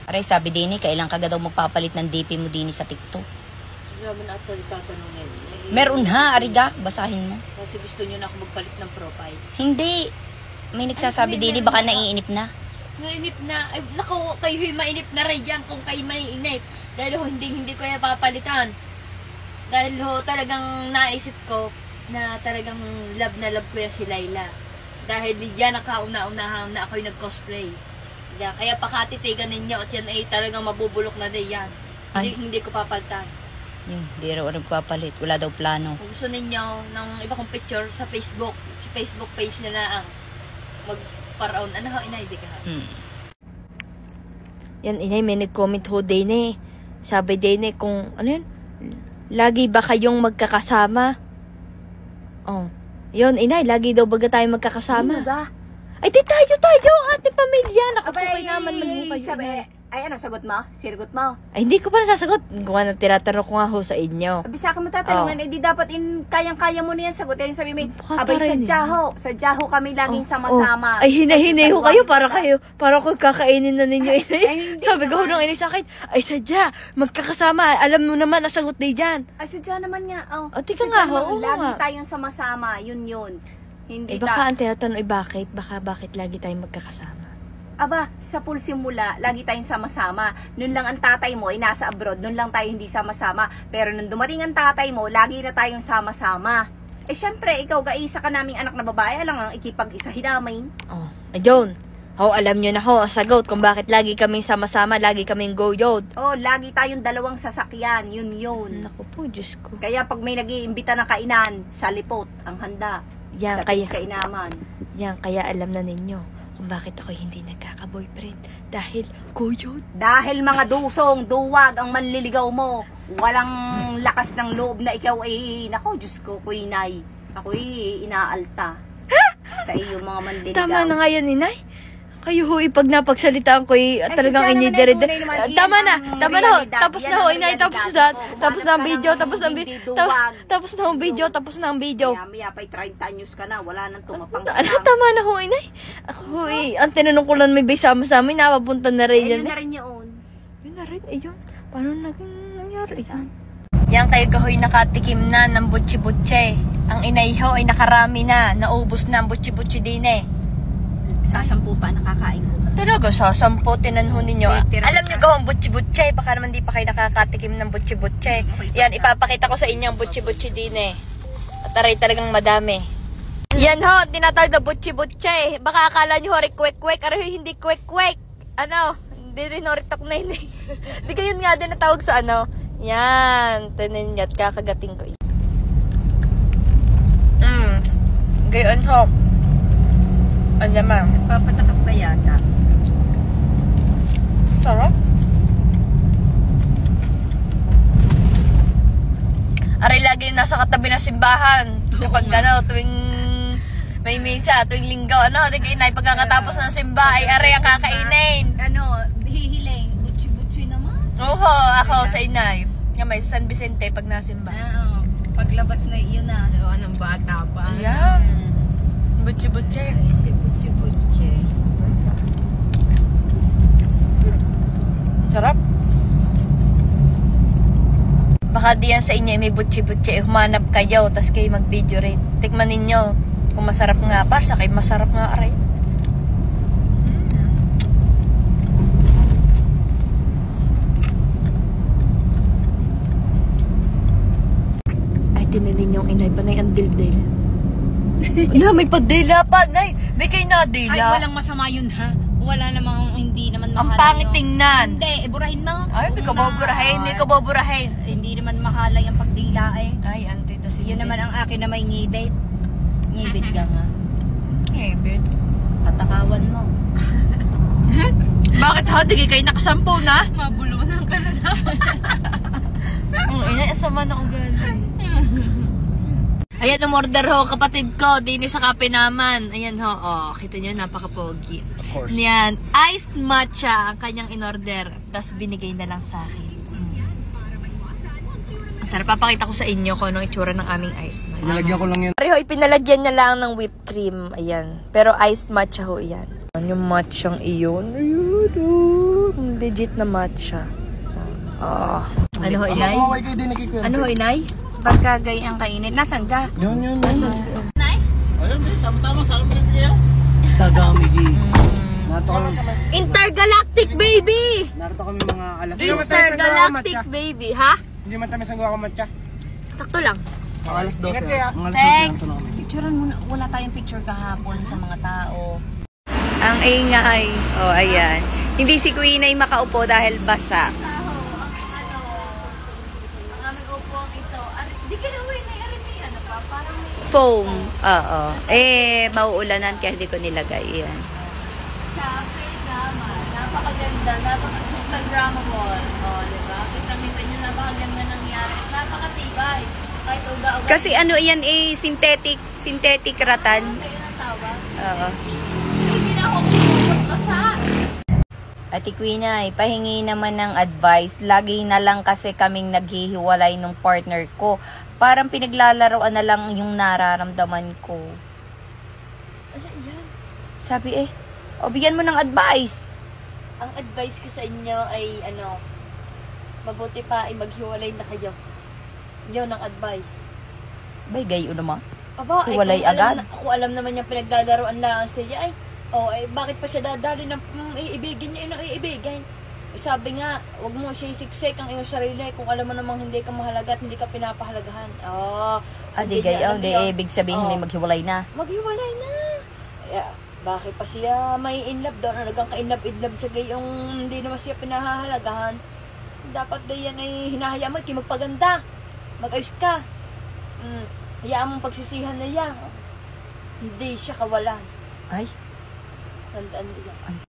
Aray, sabi din kailan ka daw magpapalit ng DP mo din sa TikTok. Naman ata tatanungin. Meron ha, Ariga, basahin mo. Kasi gusto niyo na ako magpalit ng profile. Hindi. May nagsasabi din baka naiinip na. Mainip na. Ay, naku, kayo'y mainip na rin dyan kung kayo mainip. Dahil hindi ko kaya papalitan. Dahil talagang naisip ko na talagang love na love ko yan si Layla. Dahil diyan nakauna-unahan na ako'y nag-cosplay. Kaya pakatitigan ninyo at yan ay talagang mabubulok na din yan. Hindi ko papalitan. Hindi raw nagpapalit. Wala daw plano. Kung gusto ninyo ng iba kong picture sa Facebook, si Facebook page na lang magparaon. Ano ho, inay, di ka ha? Yan, inay, may nag-comment ho din eh. Sabi din eh kung, ano yun? Lagi ba kayong magkakasama? Oh. Yun, inay, lagi daw baga tayo magkakasama. Ay, di tayo, ang ating pamilya. Naku po kayo naman man kayo. Ay, ano, sagot mo? Sirgot mo? Ay, hindi ko pa nasasagot. Kung ano, tinatanong ko nga ho sa inyo. Abisa ka mo tatanungan, eh di dapat kayang-kaya mo na yan sagot. Yan sabi mo, abay, sadya ho kami laging sama-sama. Ay, hinahinay ho kayo, para ko kakainin na ninyo. Sabi ko ho nung inay sa akin, ay sadya, magkakasama. Alam mo naman, nasagot na yan. Ay, sadya naman nga. Oh, tika nga ho. Lagi tayong sama-sama, yun. Hindi baka ang tinatanong, bakit? Bakit lagi tayong magkakasama? Aba, sa pool simula, lagi tayong sama-sama. Nun lang ang tatay mo ay nasa abroad, nun lang tayo hindi sama-sama. Pero nung dumating ang tatay mo, lagi na tayong sama-sama. Eh syempre, ikaw isa ka naming anak na babae, lang ang ikipag-isa hinamin. Oh, ayun. Alam nyo na ho, ang sagot kung bakit lagi kaming sama-sama, lagi kaming go-yod. Oh, lagi tayong dalawang sasakyan, yun. Naku po, Diyos ko. Kaya pag may nag-iimbita ng kainan, salipot ang handa. Yan, sa kainaman. Yan, kaya alam na ninyo kung bakit ako hindi nagkaka-boyfriend. Dahil goyod. Dahil mga dusong, duwag ang manliligaw mo. Walang lakas ng loob na ikaw ay, nako, Diyos ko, Kuinay. Ako'y inaalta sa iyo mga manliligaw. Tama na nga yan, inay. Kayo ho, pag napagsalitaan ko, talagang inidere. Tama na ho. Tapos na ho, inay. Tapos na ang video. Tapos na ang video. Maya pa'y 30 anyos ka na. Wala nang tumapang. Tama na ho, inay. Ako ang tinanong ko lang may sama-sama, napapunta na rin yan. Yun na rin yun. Yun na rin, ayun. Paano naging nangyari yan? Yan kayo kahoy nakatikim na ng butsi-butsi. Ang inay ho ay nakarami na. Naubos na ang butsi-butsi din eh. Sasampu pa nakakain ko. Talaga, sasampu, tinanho ninyo. Alam nyo gawang butsi-butsi, baka naman di pa kayo nakakatikim ng butsi-butsi. Yan, ipapakita ko sa inyo ang butsi-butsi din eh. At aray talagang madami. Yan ho, tinatawag na butsi-butsi. Baka akala nyo ho, kwek-kwek. Aray, hindi kwek-kwek. Ano, hindi rin ho, ritok na yun eh. Di kayo nga din natawag sa ano. Yan, tinin nyo at kakagating ko. Gayon ho. Ano naman? Papatakap ka yata. Sarap. Aray lagi yung nasa katabi ng simbahan. Kapag tuwing may misa, tuwing linggo, di kayo inay, pagkakatapos ng simba, ay aray ang kakainin. Hihiling, butsi-butsi naman. Oo, ako sa inay. May San Vicente pag nasimba. Oo, paglabas na iyon na. Anong bata pa. Yan. Butsi-butsi. Si butsi-butsi. Sarap. Baka diyan sa inyo may butsi-butsi, humanap kayo, tas kayo mag-video rate. Tikman ninyo kung masarap nga pa, sa kayo masarap nga aray. Ay, tinanin yung inay, panay ang dildil. Na, may padila pa, nay. May kayo na dila. Ay, walang masama yun ha. Wala namang, hindi naman Ang mahalay. pangit tingnan. Hindi, burahin mo. Ay, hindi ko baburahin. Hindi naman mahalay ang pagdila eh. Ay, antita si Yun naman ang akin na may ngibit. Ngibit ka nga. Ngibit. Tatakawan mo. Bakit ha? Di kayo nakasampo na? Mabulunan ka na na. Ina, sama na akong galing. Ayan, umorder ho, kapatid ko, din sa kape naman. Ayan ho, kita nyo, napaka-pogi. Of course. Ayan, iced matcha ang kanyang in-order. Tapos binigay na lang sa akin. Sarap, papakita ko sa inyo kung anong itsura ng aming iced matcha. Pinalagyan ko lang yan. Pareho, ipinalagyan niya lang ng whipped cream. Ayan. Pero iced matcha ho, yan. Yung matchang iyon. Ayun, legit na matcha. Oo. Ano ho, inay? Mawaway kayo din nakikwento. Ano ho, inay? Pagkagay ang kainit. Nasaan ka? Yun. Ayun, tama-tama sa akin niya. Tagamigi. Narito kami. Intergalactic baby! Narito kami mga alas. Intergalactic baby, ha? Hindi man tamis ang gawa ko matcha. Sakto lang. Mga alas 12. Thanks. Mga alas 12 Picturean muna. Wala tayong picture kahapon sa mga tao. Ang ingay. Oh, ayan. Hindi si Queen ay makaupo dahil basa. Ang aming upuan ito. Di ka na huwi na ano pa? Parang may Foam. Oo. Mauulanan kaya hindi ko nilagay. Yan. cafe naman. Napakaganda. Napaka-Instagrammable. O, diba? Kita-kita nyo, napakaganda nangyari. Napakatibay. Kahit uga-uga. Kasi ano yan synthetic ratan. Kayo ng tawag. Oo. Hindi na ako kumukot basa. Ate Queen ay, pahingi naman ng advice. Lagi na lang kasi kaming naghihiwalay ng partner ko. Parang pinaglalaroan na lang yung nararamdaman ko. Sabi o bigyan mo ng advice. Ang advice ko sa inyo ay mabuti pa ay maghiwalay na kayo. Yun ang advice. Bay, gayo naman. Aba, Hiwalay kung agad? Kung alam naman yung pinaglalaroan lang siya, bakit pa siya dadali ng iibigin niya yung iibigin? Sabi nga, wag mo siya isiksik ang iyong sarili kung alam mo namang hindi ka mahalaga at hindi ka pinapahalagahan. Di gayo, di ibig sabihin may maghiwalay na. Maghiwalay na. Bakit pa siya may inlove doon? Nagang ka-inlove siya gayong hindi naman siya pinahahalagahan. Dapat din yan ay hinahayaan mo, magpaganda. Mag-ayos ka. Hayaan mong pagsisihan na yan. Hindi siya kawalan. Ay, Tandaan mo yan.